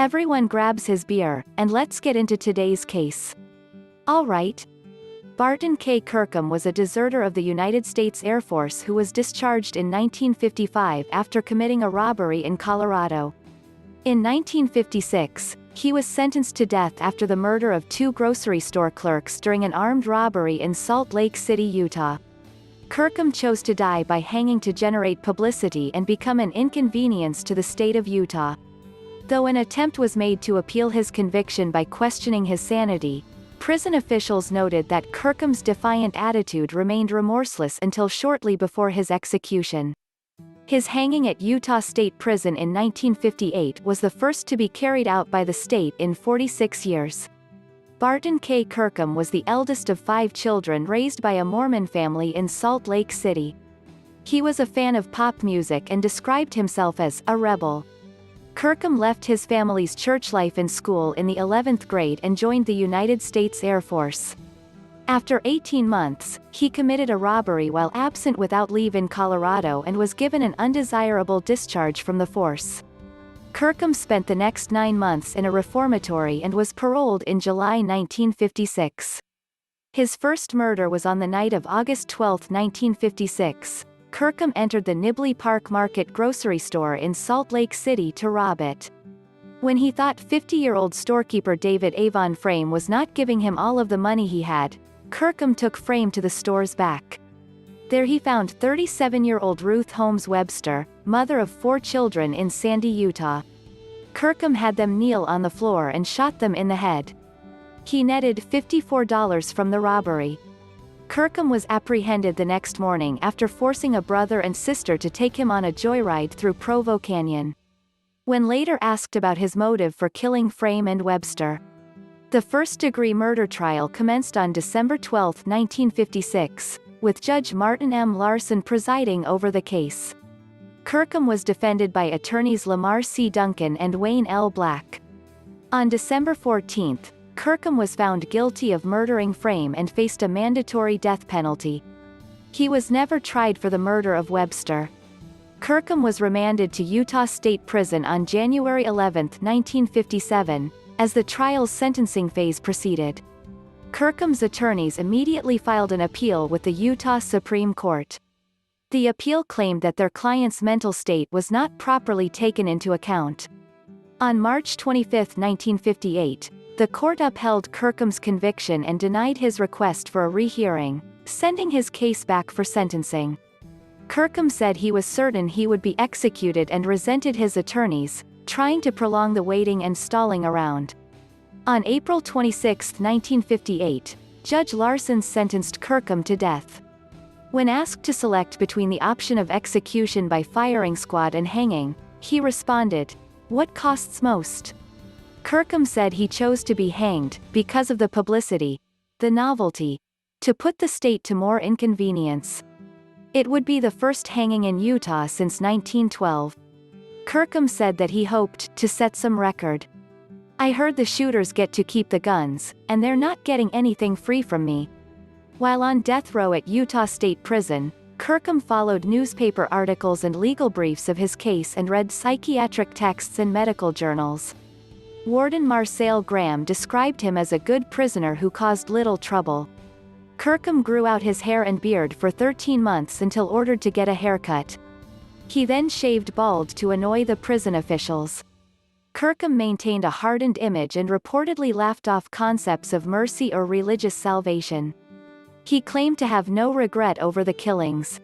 Everyone grabs his beer, and let's get into today's case. All right. Barton K KIRKHAM was a deserter of the United States Air Force who was discharged in 1955 after committing a robbery in Colorado. In 1956, he was sentenced to death after the murder of 2 grocery store clerks during an armed robbery in Salt Lake City, Utah. KIRKHAM chose to die by hanging to generate publicity and become an inconvenience to the state of Utah. Though an attempt was made to appeal his conviction by questioning his sanity, prison officials noted that KIRKHAM's defiant attitude remained remorseless until shortly before his execution. His hanging at Utah State Prison in 1958 was the first to be carried out by the state in 46 years. Barton K KIRKHAM was the eldest of 5 children raised by a Mormon family in Salt Lake City. He was a fan of pop music and described himself as a rebel. KIRKHAM left his family's church life in school in the 11th grade and joined the United States Air Force. After 18 months, he committed a robbery while absent without leave in Colorado and was given an undesirable discharge from the force. KIRKHAM spent the next 9 months in a reformatory and was paroled in July 1956. His first murder was on the night of August 12, 1956. KIRKHAM entered the Nibley Park Market grocery store in Salt Lake City to rob it. When he thought 50-year-old storekeeper David Avon Frame was not giving him all of the money he had, KIRKHAM took Frame to the store's back. There he found 37-year-old Ruth Holmes Webster, mother of 4 children in Sandy, Utah. KIRKHAM had them kneel on the floor and shot them in the head. He netted $54 from the robbery. KIRKHAM was apprehended the next morning after forcing a brother and sister to take him on a joyride through Provo Canyon. When later asked about his motive for killing Frame and Webster, the first-degree murder trial commenced on December 12, 1956, with Judge Martin M. Larson presiding over the case. KIRKHAM was defended by attorneys Lamar C. Duncan and Wayne L. Black. On December 14, KIRKHAM was found guilty of murdering Frame and faced a mandatory death penalty. He was never tried for the murder of Webster. KIRKHAM was remanded to Utah State Prison on January 11, 1957, as the trial's sentencing phase proceeded. KIRKHAM's attorneys immediately filed an appeal with the Utah Supreme Court. The appeal claimed that their client's mental state was not properly taken into account. On March 25, 1958, the court upheld KIRKHAM's conviction and denied his request for a rehearing, sending his case back for sentencing. KIRKHAM said he was certain he would be executed and resented his attorneys, trying to prolong the waiting and stalling around. On April 26, 1958, Judge Larson sentenced KIRKHAM to death. When asked to select between the option of execution by firing squad and hanging, he responded, "What costs most?" KIRKHAM said he chose to be hanged, because of the publicity, the novelty, to put the state to more inconvenience. It would be the first hanging in Utah since 1912. KIRKHAM said that he hoped to set some record. "I heard the shooters get to keep the guns, and they're not getting anything free from me." While on death row at Utah State Prison, KIRKHAM followed newspaper articles and legal briefs of his case and read psychiatric texts and medical journals. Warden Marcel Graham described him as a good prisoner who caused little trouble. KIRKHAM grew out his hair and beard for 13 months until ordered to get a haircut. He then shaved bald to annoy the prison officials. KIRKHAM maintained a hardened image and reportedly laughed off concepts of mercy or religious salvation. He claimed to have no regret over the killings.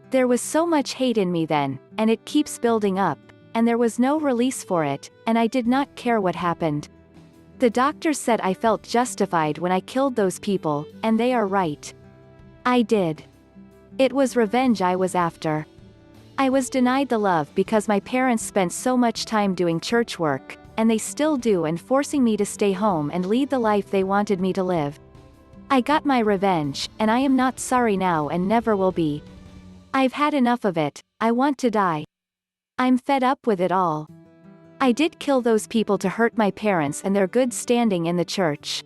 "There was so much hate in me then, and it keeps building up, and there was no release for it, and I did not care what happened. The doctors said I felt justified when I killed those people, and they are right. I did. It was revenge I was after. I was denied the love because my parents spent so much time doing church work, and they still do, and forcing me to stay home and lead the life they wanted me to live. I got my revenge, and I am not sorry now and never will be. I've had enough of it, I want to die. I'm fed up with it all. I did kill those people to hurt my parents and their good standing in the church.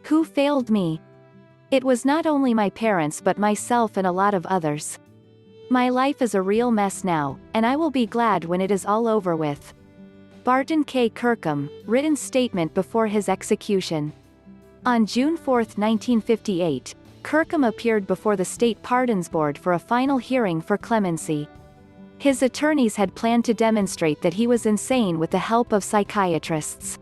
Who failed me? It was not only my parents but myself and a lot of others. My life is a real mess now, and I will be glad when it is all over with." Barton K KIRKHAM, written statement before his execution. On June 4, 1958, KIRKHAM appeared before the State Pardons Board for a final hearing for clemency. His attorneys had planned to demonstrate that he was insane with the help of psychiatrists.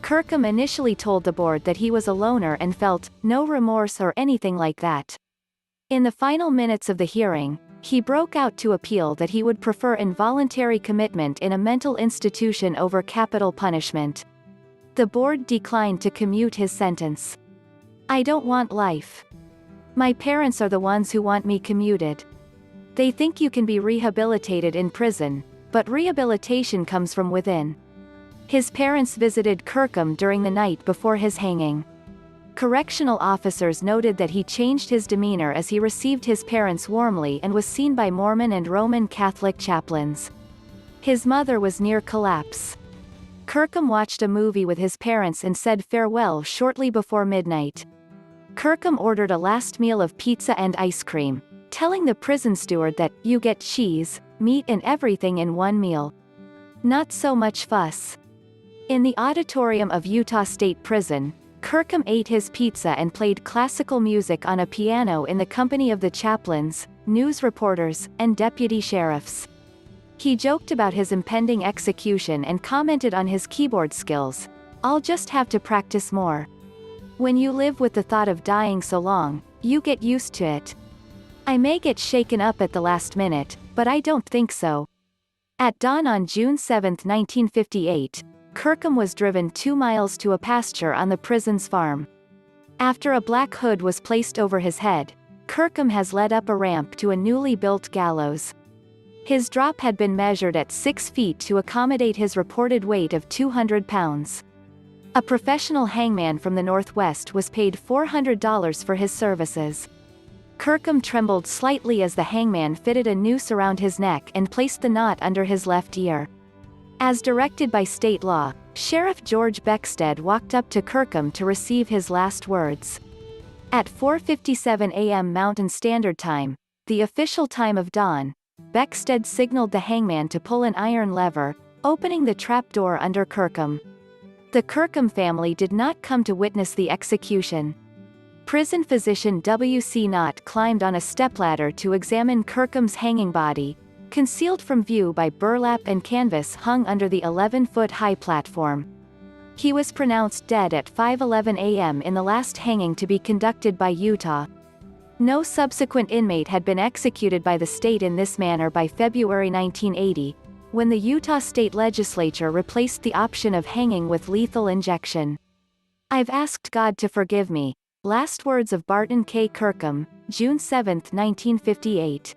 KIRKHAM initially told the board that he was a loner and felt no remorse or anything like that. In the final minutes of the hearing, he broke out to appeal that he would prefer involuntary commitment in a mental institution over capital punishment. The board declined to commute his sentence. "I don't want life. My parents are the ones who want me commuted. They think you can be rehabilitated in prison, but rehabilitation comes from within." His parents visited KIRKHAM during the night before his hanging. Correctional officers noted that he changed his demeanor as he received his parents warmly and was seen by Mormon and Roman Catholic chaplains. His mother was near collapse. KIRKHAM watched a movie with his parents and said farewell shortly before midnight. KIRKHAM ordered a last meal of pizza and ice cream, telling the prison steward that, "You get cheese, meat and everything in one meal. Not so much fuss." In the auditorium of Utah State Prison, KIRKHAM ate his pizza and played classical music on a piano in the company of the chaplains, news reporters, and deputy sheriffs. He joked about his impending execution and commented on his keyboard skills. "I'll just have to practice more. When you live with the thought of dying so long, you get used to it. I may get shaken up at the last minute, but I don't think so." At dawn on June 7, 1958, KIRKHAM was driven 2 miles to a pasture on the prison's farm. After a black hood was placed over his head, KIRKHAM has led up a ramp to a newly built gallows. His drop had been measured at 6 feet to accommodate his reported weight of 200 pounds. A professional hangman from the Northwest was paid $400 for his services. KIRKHAM trembled slightly as the hangman fitted a noose around his neck and placed the knot under his left ear. As directed by state law, Sheriff George Beckstead walked up to KIRKHAM to receive his last words. At 4:57 a.m. Mountain Standard Time, the official time of dawn, Beckstead signaled the hangman to pull an iron lever, opening the trapdoor under KIRKHAM. The KIRKHAM family did not come to witness the execution. Prison physician W.C. Knott climbed on a stepladder to examine KIRKHAM's hanging body, concealed from view by burlap and canvas hung under the 11-foot-high platform. He was pronounced dead at 5:11 a.m. in the last hanging to be conducted by Utah. No subsequent inmate had been executed by the state in this manner by February 1980, when the Utah State Legislature replaced the option of hanging with lethal injection. "I've asked God to forgive me." Last words of Barton K KIRKHAM, June 7, 1958.